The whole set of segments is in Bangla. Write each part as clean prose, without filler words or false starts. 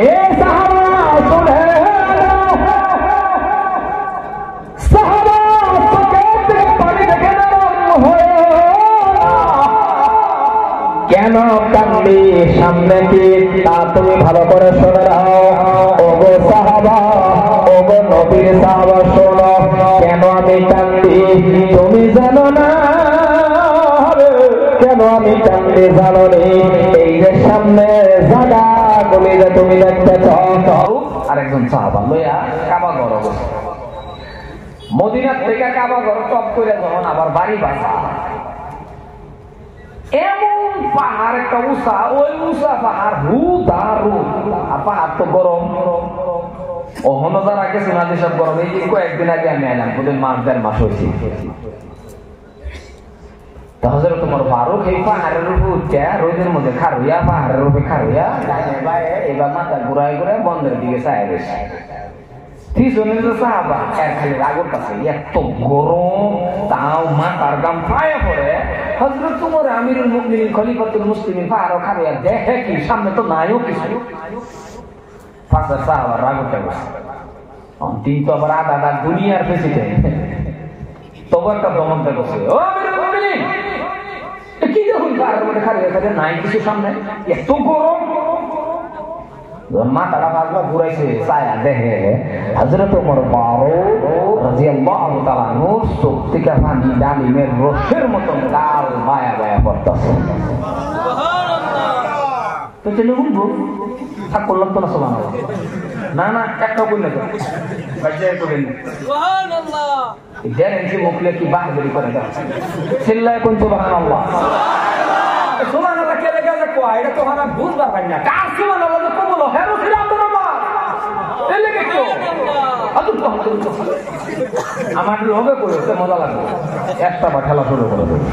এ সাহাবা শুনে সাহাবা চোখের থেকে পানি দেখে নরম হয়ে কেন কান্দি সামনে কি তা তুমি ভালো করে শুনে নাও। ওগো সাহাবা, ওগো নবীর সাহাবা শোনো, কেন আমি কান্দি তুমি জানো না, কেন আমি কান্দি জানো নি। এই যে সামনে জায়গা গুলি যে তুমি দেখতে চাও। আরেকজন সাহাবা লইয়া কাবা ঘর অবস্থা, মদিনার থেকে কাবা ঘর টপ করে যখন আবার বাড়ি বাসা, এমন পাহাড় একটা উঁচা, ওই উঁচা পাহাড় আর পাহাড় তো গরম। ওখানে যারা গেছে না যেসব গরম, এই যে কয়েকদিন আগে আমি এলাম, ওদের মাস 1.5 মাস হয়েছে। তাহলে তোমার ফারুক এই পাহাড়ের উপর উঠে রোদের মধ্যে খারুইয়া, পাহাড়ের উপরে খারুইয়া এবার মাথা ঘুরায় ঘুরায় বন্ধের দিকে চায় গেছে। পিছনের যে সাহাবা এর খালি রাগের কাছে এত গরম, তাও মাথার গাম পায়ে পড়ে। হযরত ওমর আমিরুল মুমিনিন খলিফাতুল মুসলিমিন পাহাড় খারুইয়া দেখে কি সামনে তো নাইও কিছু। পাঁচটা সাহাবা রাগ উঠে গেছে। তিন তো আবার আধা দুনিয়ার প্রেসিডেন্ট, তবু একটা দমন গেছে। ও আমিরুল মুমিনিন, কি দেখুন পাহাড়ের মধ্যে খারুইয়া খারুইয়া নাই কিছু সামনে, এত গরম। মাথাটা পাগলা ঘুরাইছে, ছায়া দেখে হযরত ওমর ফারুক রাদিয়াল্লাহু তাআলা আনহু চোখ থেকে পানি ডালিমের রসের মতন গাল বায়া বায়া পড়তেছে। সুবহানাল্লাহ। তো চলে বলবো থাক করলাম তো না, সুবহানাল্লাহ না না একটা বল না বাজে করেন সুবহানাল্লাহ। গ্যারান্টি মুখলে কি বাহাদুরি করে দাও, চিল্লায় কোন সুবহানাল্লাহ। সুবহানাল্লাহ কে লেগে আছে কয়, এটা তো আমরা বুঝবার পারি না। কার সুবহানাল্লাহ তো বলো হেরো ছিল আব্দুররহমান এই লেগে কেউ আমার লোভে করেছে, মজা লাগবে। একটা বা খেলা শুরু করে দেবে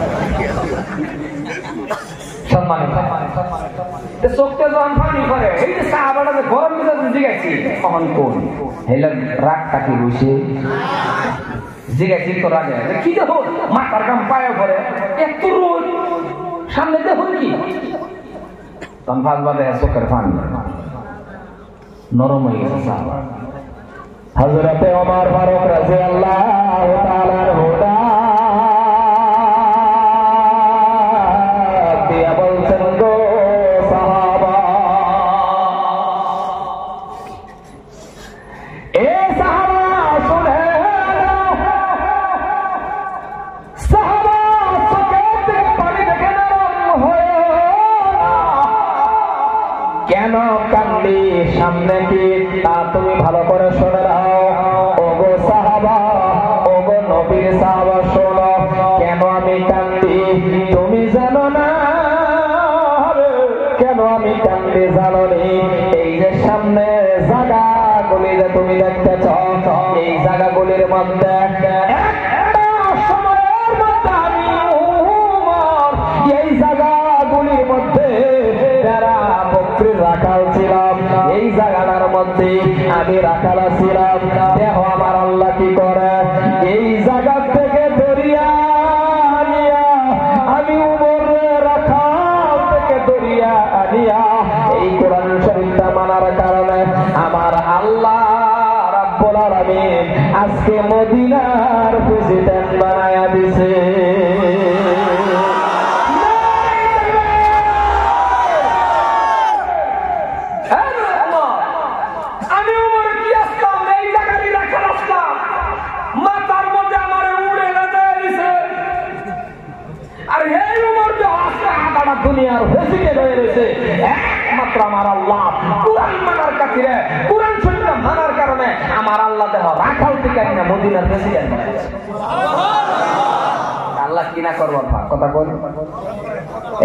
সম্মানিত চোখতে যখন পানি করে, এই যে সাহাবাটা যে গরম মেজাজে জিগাইছি তখন কোন হেলে রাগটা কি রয়েছে জিগাইছি তো রাগে কি দেখো মাথার গাম পায়ে পড়ে একটু রোদ সামনে দেখুন কি তখন ভাত বাদে চোখের পানি নরম হয়ে গেছে সাহাবা। হযরতে ওমর ফারুক রাদিয়াল্লাহু তাআলা আনহু দিয়া বলছেন, গো সাহাবা, এ সাহাবা শুনে সাহাবা চোখের থেকে পানি দেখে নরম হয়ে কেন কান্দি সামনে কি তা তুমি ভালো করে শুনে নাও। ওগো সাহাবা, ওগো নবীর সাহাবা শোনো, কেন আমি কান্দি তুমি জানো না, কেন আমি কান্দি জানো নি। এই যে সামনে জায়গাগুলি যে তুমি দেখতে চাও, এই জায়গাগুলির মধ্যে একটা সময়ের মধ্যে আমি উমর এই জায়গাগুলির মধ্যে যারা বকরির রাখাল ছিলাম, এই জায়গাটার মধ্যে আমি রাখাল ছিলাম। দেখো আমার আল্লাহ কি করে, এই জায়গা থেকে দরিয়া আনিয়া আমি উমরের রাখাল থেকে দরিয়া আনিয়া এই কোরআন শরীফটা মানার কারণে আমার আল্লাহ রাব্বুল আলামিন আজকে মদিনার প্রেসিডেন্ট বানায়া দিছে। দুনিয়ার প্রেসিডেন্ট হয়ে রয়েছে একমাত্র আমার আল্লাহ। কুরআন মানার খাতিরে, কুরআন শরীফ মানার কারণে আমার আল্লাহ দেহ রাখাল থেকে না মদিনার প্রেসিডেন্ট। সুবহানাল্লাহ। আল্লাহ কি না করবার কথা বল।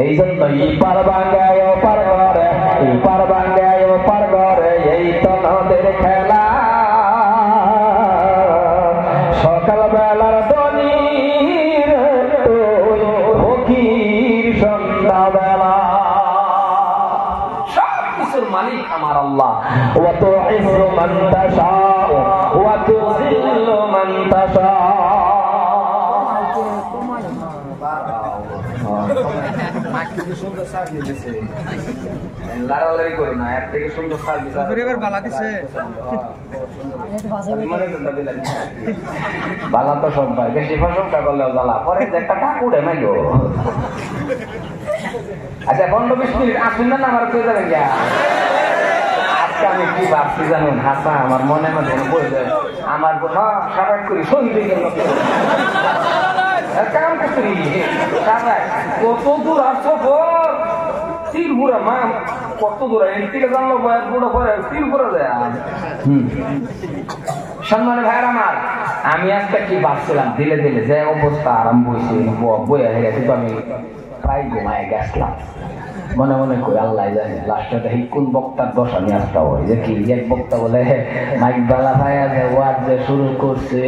এই জন্য ইপার বাঙ্গায় ওপার ঘরে, ইপার বাঙ্গায় ওপার ঘরে, এই তো নদের খেলা। সকাল বেলার দনির তুই ফকির সন্ধ্যাবেলা, সব কিছুর মালিক আমার আল্লাহ। ওয়া তুইজ্জু মান তাশাউ ওয়া তুযিল্লু মান তাশাউ। লাড়ালাড়ি করো না, এর থেকে সুন্দর সার্ভিস বালা তো সব ভাই, বেশি প্রশংসা করলেও জ্বালা পরে যে একটা টাকা উঠে নাই গো। আচ্ছা 15-20 মিনিট আসুন না, আমার কেউ যাবেন গিয়া। আজকে আমি কি ভাবছি জানুন, হাসা আমার মনে মধ্যে বলে যায় আমার কথা সারাট করি সন্ধি কাম করি কত দূর আসছো তিলপুরা মা, কত দূর এর থেকে জানলো পুরো পরে তিলপুরা যায়। সম্মানের ভাইয়ের আমার, আমি আজকে কি ভাবছিলাম দিলে দিলে যে অবস্থা আরম্ভ হয়েছে বইয়া হেরে, কিন্তু আমি প্রায় ঘুমায় গেছিলাম। মনে মনে করি আল্লাহ জানে লাস্টে দেখি কোন বক্তার দশা নিয়ে আসতে হয়। যে কি এক বক্তা বলে মাইক বেলা ভাইয়া যে ওয়াজ যে শুরু করছে,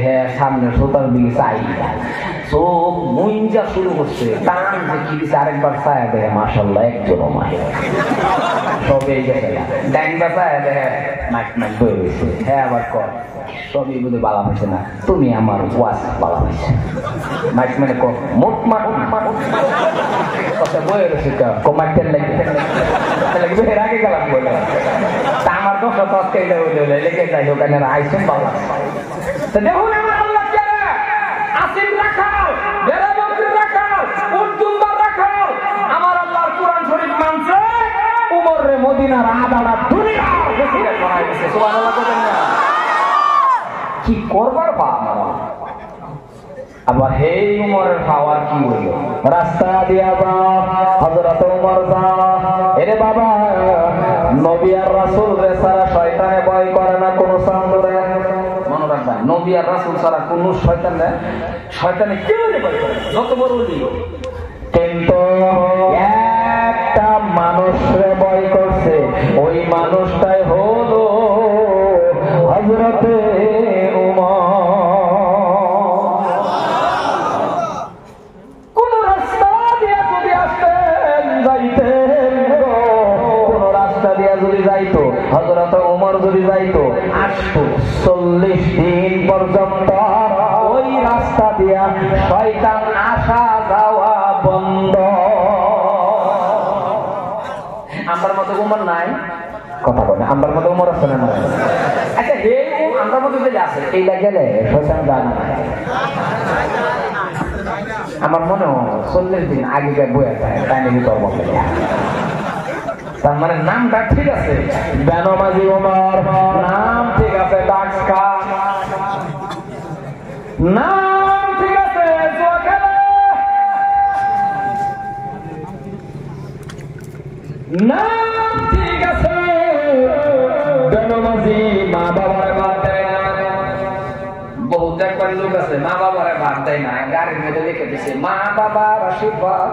হ্যাঁ সামনে শ্রোতার দিকে চাই চোখ মুঞ্জা শুরু করছে, টান যে কি দিচ্ছে আরেকবার চায়া দেখে মাশাল্লাহ একজনও মাহে সবই গেছে ডাইন বা চায়া দেখে মাইক মাইক বয়ে গেছে। হ্যাঁ আবার কর সবই বুঝে বালা হয়েছে না, তুমি আমার ওয়াজ বালা হয়েছে। মাইক মানে কর মোট মাঠ কথা বয়ে গেছে কমাইতেন লাগবে এর আগে গেলাম বলে তা আমার দোষ আজকে এটা হইলে লেগে যাই ওখানে আইসেন বালা। তো দেখুন আমার আল্লাহ আসিম রাখাল, বেড়া বকরি রাখাল, উদ্দুম্বা রাখাল, আমার আল্লাহর কোরআন শরীফ মানছে, উমর রে মদিনার আদানা দুনিয়ার প্রেসিডেন্ট বানাই দিয়েছে। সুবহানাল্লাহ বলেন না, কি করবার বা আমার আবার হে উমরের পাওয়ার কি হইল, রাস্তা দিয়া যাও হযরত উমর যাও। এরে বাবা, নবী আর রাসূল রে সারা শয়তানে ভয় করে না কোন সামনে। মনে রাখবেন, নবী আর রাসূল ছাড়া কোন শয়তানে কেউ ভয় করে না, যত বড় ওলি। কিন্তু একটা মানুষরে ভয় করছে, ওই মানুষটাই হলো হযরতে উমর। কোন রাস্তা দিয়ে যদি আসতেন যাইতেন, কোন রাস্তা দিয়ে যদি যাইতো হযরত উমর যদি যাইতো আসতো 40 দিন পর্যন্ত ওই রাস্তা দিয়া শয়তান আসা যাওয়া বন্ধ। আমার মতো উমর নাই, কথা বলে আমার মতো উমর আছে না? আচ্ছা হে আমার মতো যে আছে এইটা গেলে শয়তান জানা না। আমার মনে হয় 40 দিন আগে বয়ে যায় টাইনে ভিতর বলতে, তার মানে নামটা ঠিক আছে, বেনমাজি উমর নাম ঠিক আছে, ডাক্সকা নাম ঠিক আছে, নাম ঠিক আছে, বেনমাজি মা বাবার বাদ দেয় না। বহুত একবার লোক আছে মা বাবার বাদ দেয় না, গাড়ির মধ্যে লিখে দিচ্ছে মা বাবার আশীর্বাদ,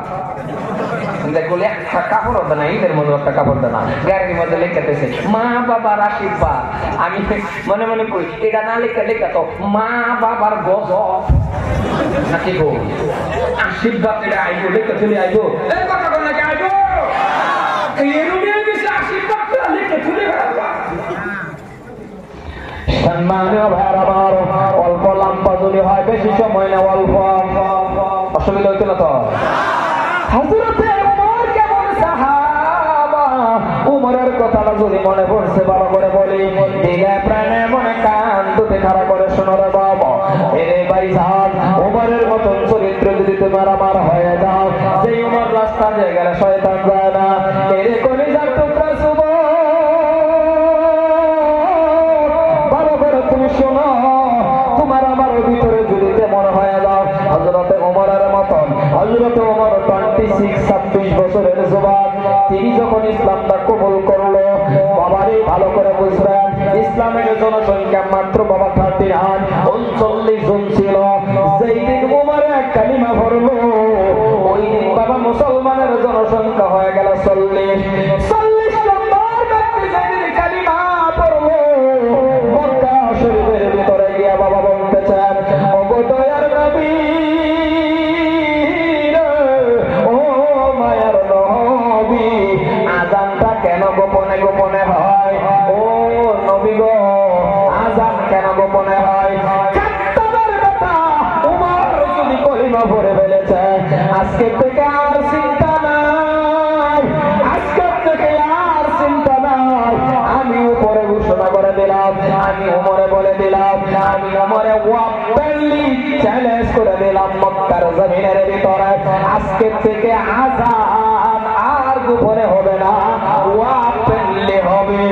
দেখলে একটা কাপড় হতো না, ঈদের মধ্যে একটা কাপড় দেয় না, গাড়ির মধ্যে লিখে দিচ্ছে মা বাবার আশীর্বাদ। আমি মনে মনে করি এটা না লিখে লিখে তো মা বাবার গজব নাকি গো, আশীর্বাদ এটা আইবো লিখে চলে আইবো, এই কথা বল নাকি আইবো এরুমে বেশি আশীর্বাদ লিখে চলে গেল। সম্মানীয় ভাইয়ের আমার, অল্প লম্বা যদি হয় বেশি সময় না, অল্প অসুবিধা হইতো না তো। হযরতে উমর কেমন সাহাবা, উমরের কথাটা যদি মনে পড়ছে ভালো করে বলি, দিলে প্রাণে মনে কান দুটি খাড়া করে শোনো রে বাবা। এরে ভাই সাহেব, উমরের মতন চরিত্র যদি তোমার আমার হয়ে যাও, যে উমর রাস্তা দিয়ে গেলে শয়তান যায় না। এরে কলিজার টুকরা যুবক, তুমি শোনো, তোমার আমার ভিতরে যদি তেমন হয়ে যাও হযরতে ওমরের মতন। হযরতে ওমর 26 বছরের যুবক, তিনি যখন ইসলামটা কবুল করলো, বাবারে ভালো করে বুঝবেন, ইসলামের জনসংখ্যা মাত্র বাবা 39 জন ছিল। যেই দিন ওমর এক কালিমা পড়লো, ওই দিন বাবা মুসলমানের জনসংখ্যা হয়ে গেল 40 নম্বর ব্যক্তি যেদিন কালিমা পড়লো, মক্কা শরীফের ভিতরে গিয়া বাবা বলতেছেন, ওগো দয়ার নবী, ও মায়ার নবী, আযানটা কেন গোপনে গোপনে হয়? ও নবী গো, আযান কেন গোপনে হয়? আমি ওমরে ওয়াপলি চ্যালেঞ্জ করে দিলাম মক্কার জমিনের ভিতরে আজকে থেকে আযান আর গোপনে হবে না, ওয়াপলি হবে।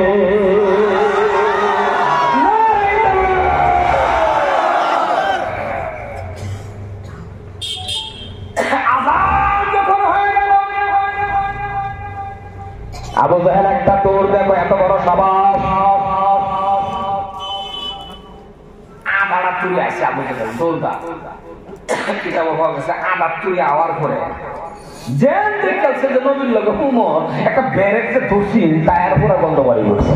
আবু জাহেল একটা তোর দেখো এত বড় সাবাস আবার তুই আসে আবু জাহেল দৌড়া কিতাব বলছে আবার তুই আওয়ার পরে যেন দেখছে যে নবীর লগে উমর একটা ব্যারেকতে ধরছি টায়ার পুরো বন্ধ বাড়ি করছে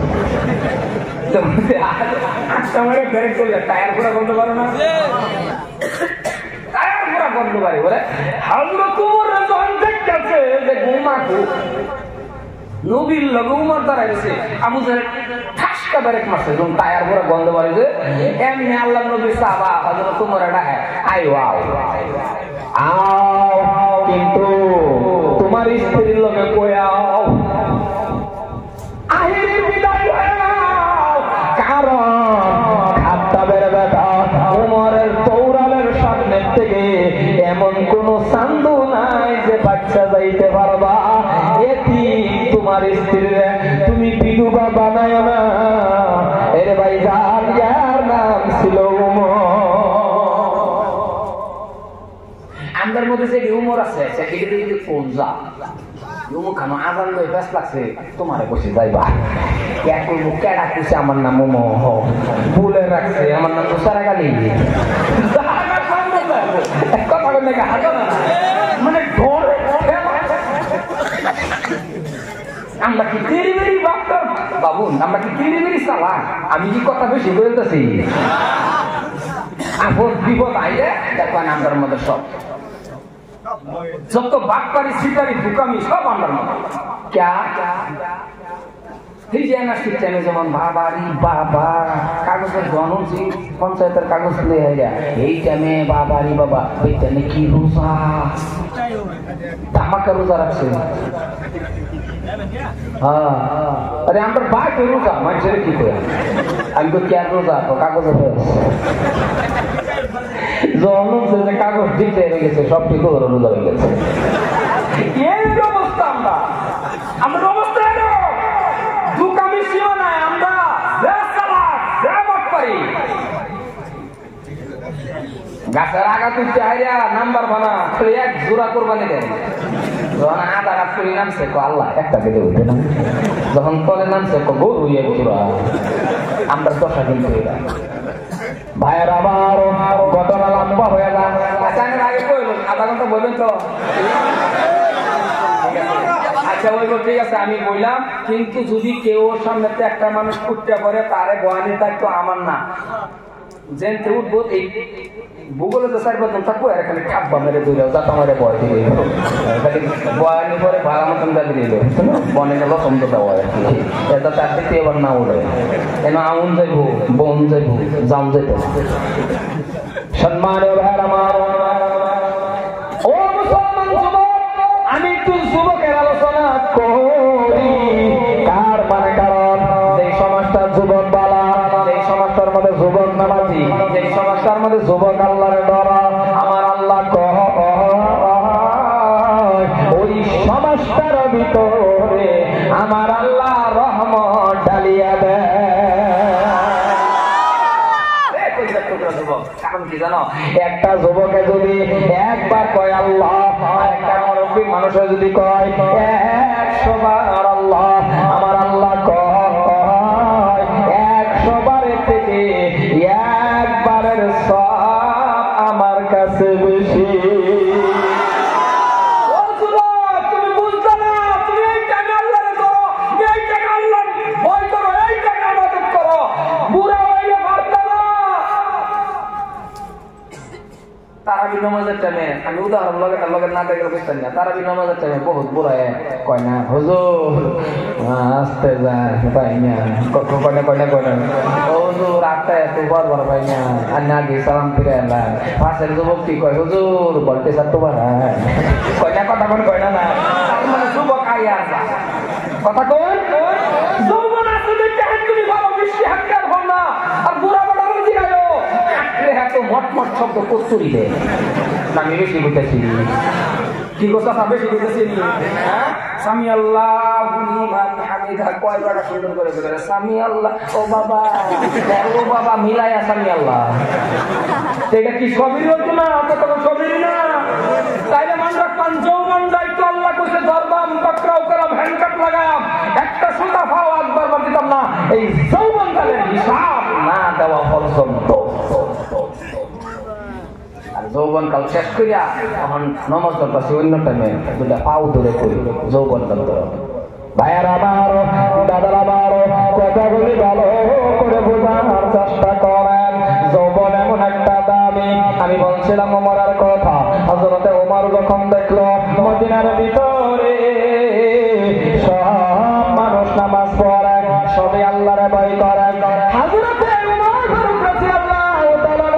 ব্যারেক করলে টায়ার পুরো বন্ধ পারো না টায়ার পুরো বন্ধ বাড়ি বলে হযরত উমর যখন দেখছে যে ঘুমাকু নবীর লগে উমর দাঁড়াইছে আবু জাহেল ঠাসকা ব্রেক মারছে যখন টায়ার পুরো বন্ধ বাড়িছে এমনি আল্লাহর নবীর সাহাবা হযরত উমর ডাকে আইও আও কিন্তু তোমার স্ত্রীর লগে কইয়াও আহিরের বিদায় হও কারণ খাত্তাবের বেটা উমরের দৌড়ালের সামনে থেকে এমন কোন চান্দু নাই যে বাচ্চা যাইতে পারবা এটি তোমার স্ত্রীর তুমি বিধবা বানায় না এর ভাই যার নাম ছিল উমর আমাদের মধ্যে যে উমর আছে সেটি যদি ফোন যা উমর খানো আজান লই ব্যস্ত লাগছে তোমারে বসে যাইবা কে করবো কেডা কুছে আমার নাম উমর ভুলে রাখছে আমার নাম তো সারা গালি কথা বলে হাজো না মানে আমরা কি তিরিবিরি বাবুন আমরা কি তিরিবিরি চালা আমি কি কথা বেশি বলতেছি আপদ বিপদ আইলে দেখবেন আমার মধ্যে সব যত বাটপারি সিটারি দুকামি সব আমার মধ্যে ক্যা এই যে না সিস্টেমে যেমন বাবারি বাবা কাগজের গণছি পঞ্চায়েতের কাগজ নিয়ে যায় এই টাইমে বাবারি বাবা এই টাইমে কি রোজা ধামাকা রোজা রাখছে अरे हम बात करूँ का मैं चले की तो हमको क्या रोजा तो कागज है जो हम से कागज दिखते रहे से सब ठीक हो रोजा हो गए ये अवस्था আমরা অবস্থা এলো দুকামি ছিল না আমরা বেসালা জামত পারি গাছের আগা তুলতে আইরা নাম্বার বানা এক জোড়া কুরবানি দেন যখন আধা রাত করে নামছে আল্লাহ একটা দিলে হইতে না যখন তলে নামছে গরু এক জোড়া আমরা দশা কিন্তু ভাইয়ের আবার ঘটনা লম্বা হয়ে যায় আচানের আগে কইল আধা ঘন্টা বলবেন তো আচ্ছা ওই ঠিক আছে আমি বললাম কিন্তু যদি কেউ সামনে একটা মানুষ কুটটা করে তারে বয়ানির দায়িত্ব আমার না যেতে উঠবো এই ভূগোলে তো চার বছর থাকবো আর এখানে ঠাপ্পা মেরে দৌড়াও যাতে আমার বয় দিয়ে বয়ানি পরে ভাড়া মতন দাঁড়িয়ে দিল বনে গেল সমুদ্র দেওয়া আর কি এটা তার দিকে এবার না উঠে কেন আউন যাইব বোন যাইব জাম যাইব সম্মানীয় ভাইয়ের আমার ও মুসলমান যুবক আমি একটু যুবকের আলোচনা করি কার মানে কারণ যে সমাজটার যুবক বালা এই সমাজটার মধ্যে যুবক নামাজি এই সমাজটার মধ্যে যুবক আল্লাহর ডর আমার আল্লাহ কহ ওই সমাজটার ভিতরে আমার আল্লাহ রহমত ঢালিয়া দেয় কারণ কি জানো একটা যুবকে যদি একবার কয় আল্লাহ একটা মুরব্বী মানুষের যদি কয় 100 বার আল্লাহ আমার আল্লাহ কয় 100 বারের থেকে একবারের সওয়াব আমার কাছে বেশি তুমি বুঝছো না তুমি এই টাকা আল্লাহরে করো এই টাকা আল্লাহ ভয় করো এই টাকা ইবাদত করো বুড়া হইলে পারতা না তারাবি নামাজের টাইমে আমি উদাহরণ লগে না দেখলে বুঝতেন না তারাবি নামাজের টাইমে বহুত বুড়া কয় না হুজুর আস্তে যায় পাই না কয়না হুজুর আটটা এত বড় পাই না আর না গিয়ে সালাম ফিরে এলাম পাশের যুবক কি কয় হুজুর বলতে চার তো বার কয়না কথা কয়না না মানে যুবক আইয়া কথা কই যৌবন আছে দেখতে তুমি ভালো বেশি হাক্কার হও না আর বুড়া বড় জিগায়ো শব্দ কস্তুরি দেয় না, আমি বেশি করতেছি। কি কথা বেশি করতেছি? সামি আল্লাহ হামিদা কয়বার সুন্দর করে বলে সামি আল্লাহ। ও বাবা, ও বাবা মিলায়া সামি আল্লাহ, এটা কি সবই হতো না? সবই না। তাইলে আমরা যৌবন দায়িত্ব আল্লাহ কইছে ধরবাম পাকড়াও করাম হ্যান্ডকাপ লাগাম, একটা সুতা ফাও একবার বার দিতাম না। এই যৌবন কালের হিসাব না দেওয়া পর্যন্ত যৌবন কাল শেষ করিয়া এখন নমস্কার পাশে অন্য টাইমে দুটা পাও ধরে করি যৌবন কাল। ভাইয়ার আমার, দাদার আমার, কথাগুলি ভালো করে বোঝানোর চেষ্টা করেন। যৌবন এমন একটা দামি। আমি বলছিলাম ওমরের কথা। হযরতে ওমর যখন দেখলো মদিনার ভিতরে সব মানুষ নামাজ পড়ে, সবাই আল্লাহর ভয় করে, হযরতে ওমর ফারুক রাদিয়াল্লাহু তাআলা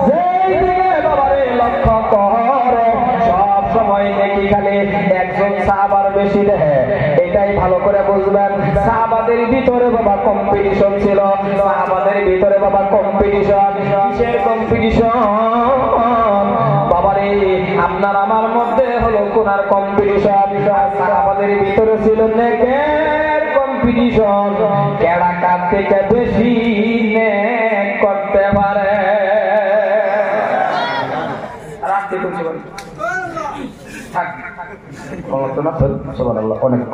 যেই দিকে বাবারে লক্ষ্য করে সব সময় দেখি খালি একজন সাহাবার বেশি দেখে। এটাই ভালো করে বুঝবেন। সাহাবাদের ভিতরে বাবা কম্পিটিশন ছিল, সাহাবাদের ভিতরে বাবা কম্পিটিশন। কিসের কম্পিটিশন বাবারে? আপনার আমার মধ্যে হলো কোনার কম্পিটিশন। সাহাবাদের ভিতরে ছিল নেকের কম্পিটিশন, কেডা কার থেকে বেশি নেক করতে পারে। রাখতে করতে পারে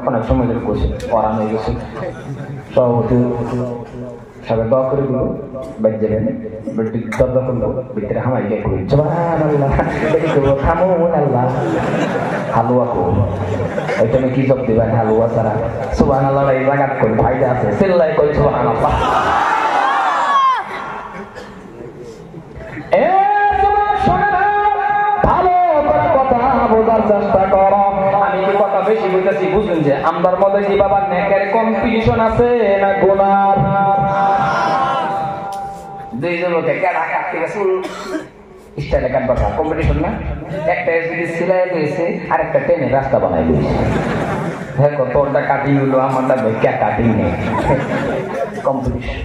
অনেক সময় ধরে করছে, পড়ানো হয়ে গেছে। সভাপতি সবাই দোয়া করে দিল, বাইর যাবেন দরজা করলো, ভিতরে হামাই গিয়ে করি হালুয়া করবো। ওইখানে কি জব দিবেন? হালুয়া ছাড়া সুবহানাল্লাহ এই জায়গা করি ফায়দা আছে, চিল্লাই করি সুবহানাল্লাহ। বোঝার চেষ্টা করো। আমি কি কথা বেশি বলতেছি বুঝলেন যে আমার মধ্যে কি বাবা নেকের কম্পিটিশন আছে না গুনার? দুইজনকে কেডা কাট থেকে চুল স্টাইলে কাটবা কম্পিটিশন না? একটা যদি সিলাই দিয়েছে আর একটা টেনে রাস্তা বানাই দিয়েছে। হ্যাঁ, তোরটা কাটিং হলো, আমারটা বেকা কাটিং নেই, কম্পিটিশন।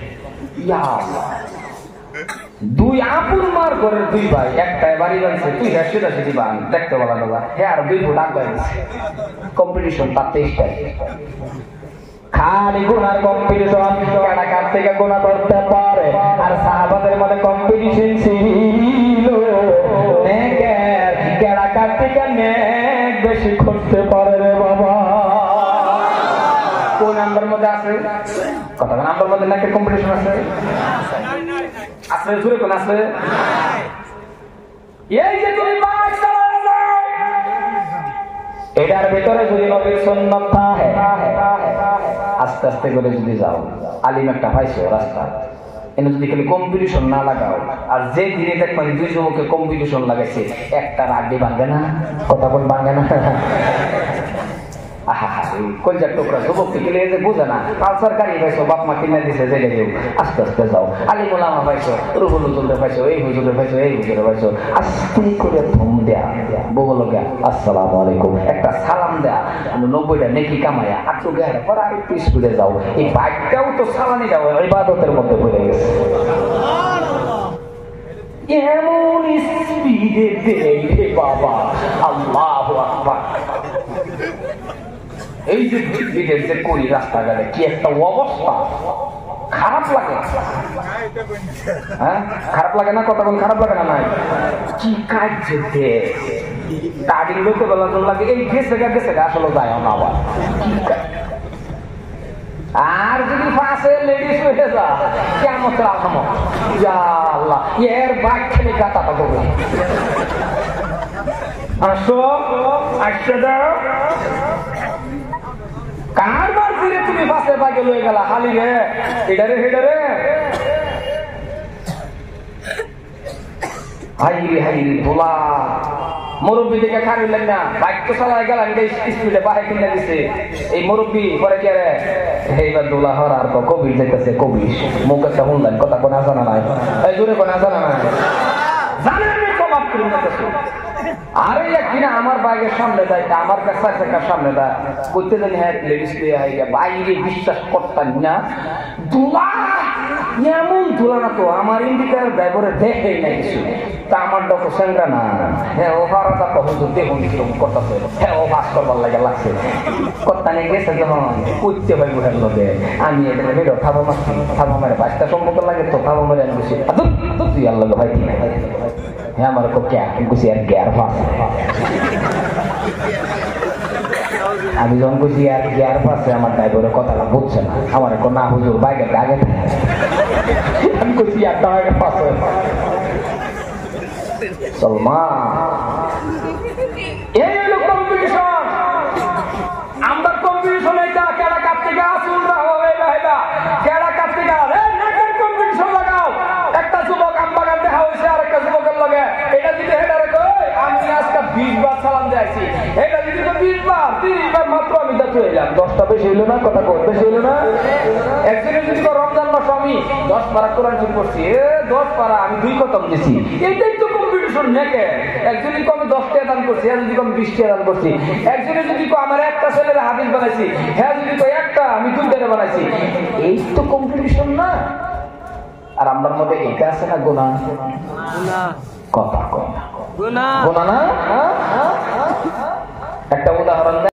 দুই আপুর মার করে দুই ভাই, একটাই বাড়ি বানছে, তুই হ্যাঁ সেটা সেটি বান দেখতে বলা দাদা। হ্যাঁ, আর 2 ফুট আগ বাড়িছে। কম্পিটিশন তার 23টা খালি গুনার কম্পিটিশন, কেডা কার থেকে গুনাহ করতে পারে। আর সাহাবাদের মধ্যে কম্পিটিশন ছিল নেকের, কেডা কার থেকে নেক বেশি করতে পারে রে বাবা। কোন নাম্বার মধ্যে আছে কথা? নাম্বার মধ্যে নেকের কম্পিটিশন আছে? আছে জোরে কোন আছে? এই যে তুমি বাস চালাও যাও, এটার ভিতরে যদি নবীর সুন্নাত থাকে, আস্তে আস্তে করে যদি যাও, আলিম একটা পাইছো রাস্তা, এনে যদি খালি কম্পিটিশন না লাগাও, আর যে দিনে দেখবেন দুই যুবকে কম্পিটিশন লাগাইছে, একটা রাগি ভাঙবে না, কথা বল ভাঙবে না। কলজার টুকরা যুবক থেকে যে বুঝে না, পালসার গাড়ি পাইছো, বাপ মা কিনে দিছে, জেলে যাও, আস্তে আস্তে যাও। আলিমুল আমা পাইছো, রুহুল হুজুরে পাইছো, এই হুজুরে পাইছো, এই হুজুরে পাইছো, আস্তে করে থম দেয়া, বগল গা আসসালামু আলাইকুম, একটা সালাম দেয়া, 90টা নেকি কামায়া আটু গেড়ে পরে আর একটু স্কুলে যাও। এই বাইকটাও তো সালানি দাও, ইবাদতের মধ্যে পড়ে গেছে। এমন স্পিডে দেয় বাবা, আল্লাহু আকবার। এই যে বিদেশ যে করি রাস্তাঘাটে কি একটা অবস্থা, খারাপ লাগে। হ্যাঁ, খারাপ লাগে না? কথা বল, খারাপ লাগে না? নাই কি কাজ যেতে তাড়ি লোকে বেলা লাগে, এই গেছে গা আসলে যায় না আবার। আর যদি পাশে লেডিস হয়ে যা কেমন আল্লাহ এর বাইক খেলে গাতাটা করলাম। আসো আসতে দাও, কারবার ফিরে তুমি পাশে বাগে লয়ে গেলা খালি রে, এটারে হেডারে হাইরে ভোলা মুরব্বী থেকে খারিলেন না, বাইক তো চালায় গেলাম স্পিডে বাহে কিনে দিছে। এই মুরব্বী পরে কি রে এইবার দোলা হর আর কবির যেতেছে, কবির মুখ একটা শুনলেন, কথা কোন আসানা নাই, এই জোরে কোন আসানা নাই, জানেন আমি কমাপ করি না। আরে কিনা আমার বাইকের সামনে যায়, আমার কাছে সামনে দেয় করতে জানি, হ্যাঁ লেডিস বাইরে বিশ্বাস করতাম না, দোলা এমন তুলনা তো আমার ইন্ডিকার ড্রাইভারে দেখেই নাই কিছু তা আমার ডক্টর সেন্দ্রা না হ্যাঁ ও ভাড়াটা কখন তো দেখুন কিরকম করতেছে হ্যাঁ ও ভাস করবার লাগে লাগছে কর্তা নিয়ে গেছে যখন করতে পারি উঠে লোকে আমি এটা বেরো থাবো মারছি থাবো মারে বাচ্চা সম্পর্ক লাগে তো থাবো মারে আমি বসে তুই আল্লাহ ভাই হ্যাঁ আমার কে গুছি আর গ্যার ফাঁস আমি যখন বুঝি আর গিয়ার পাশে আমার ড্রাইভারের কথাটা বুঝছে না আমার এখন না হুজুর বাইকের আগে আমি কইছি আর টাকা পাশে সলমান এই হলো কম্পিটিশন আমরা কম্পিটিশন এটা কেডা কাপ থেকে আসুন না হবে ভাইবা কেডা কাপ থেকে রে নেকের কম্পিটিশন লাগাও একটা যুবক আমবাগান দেখা হইছে আর একটা যুবকের লগে এটা যদি হেডারে কই আমি আজকে 20 বার সালাম দিয়েছি এটা যদি 20 বার 30 বার মাত্র আমি দাঁত হয়ে যাব 10টা বেশি হইলো না কথা কই বেশি হইলো না একদিনে যদি রমজান মাস আমি 10 পারা কোরআন শরীফ পড়ছি 10 পারা আমি 2 খতম দিছি এইটাই তো কম্পিটিশন নেকে একজনই আমি 10 টাকা দান করছি আর যদি আমি 20 টাকা দান করছি একজনে যদি আমার একটা ছেলের হাদিস বানাইছি হ্যাঁ যদি কই একটা আমি 2 টাকা বানাইছি এই তো কম্পিটিশন না আর আমরার মধ্যে এটা আছে না গুনাহ গুনাহ কথা কয় গুনাহ গুনাহ না একটা উদাহরণ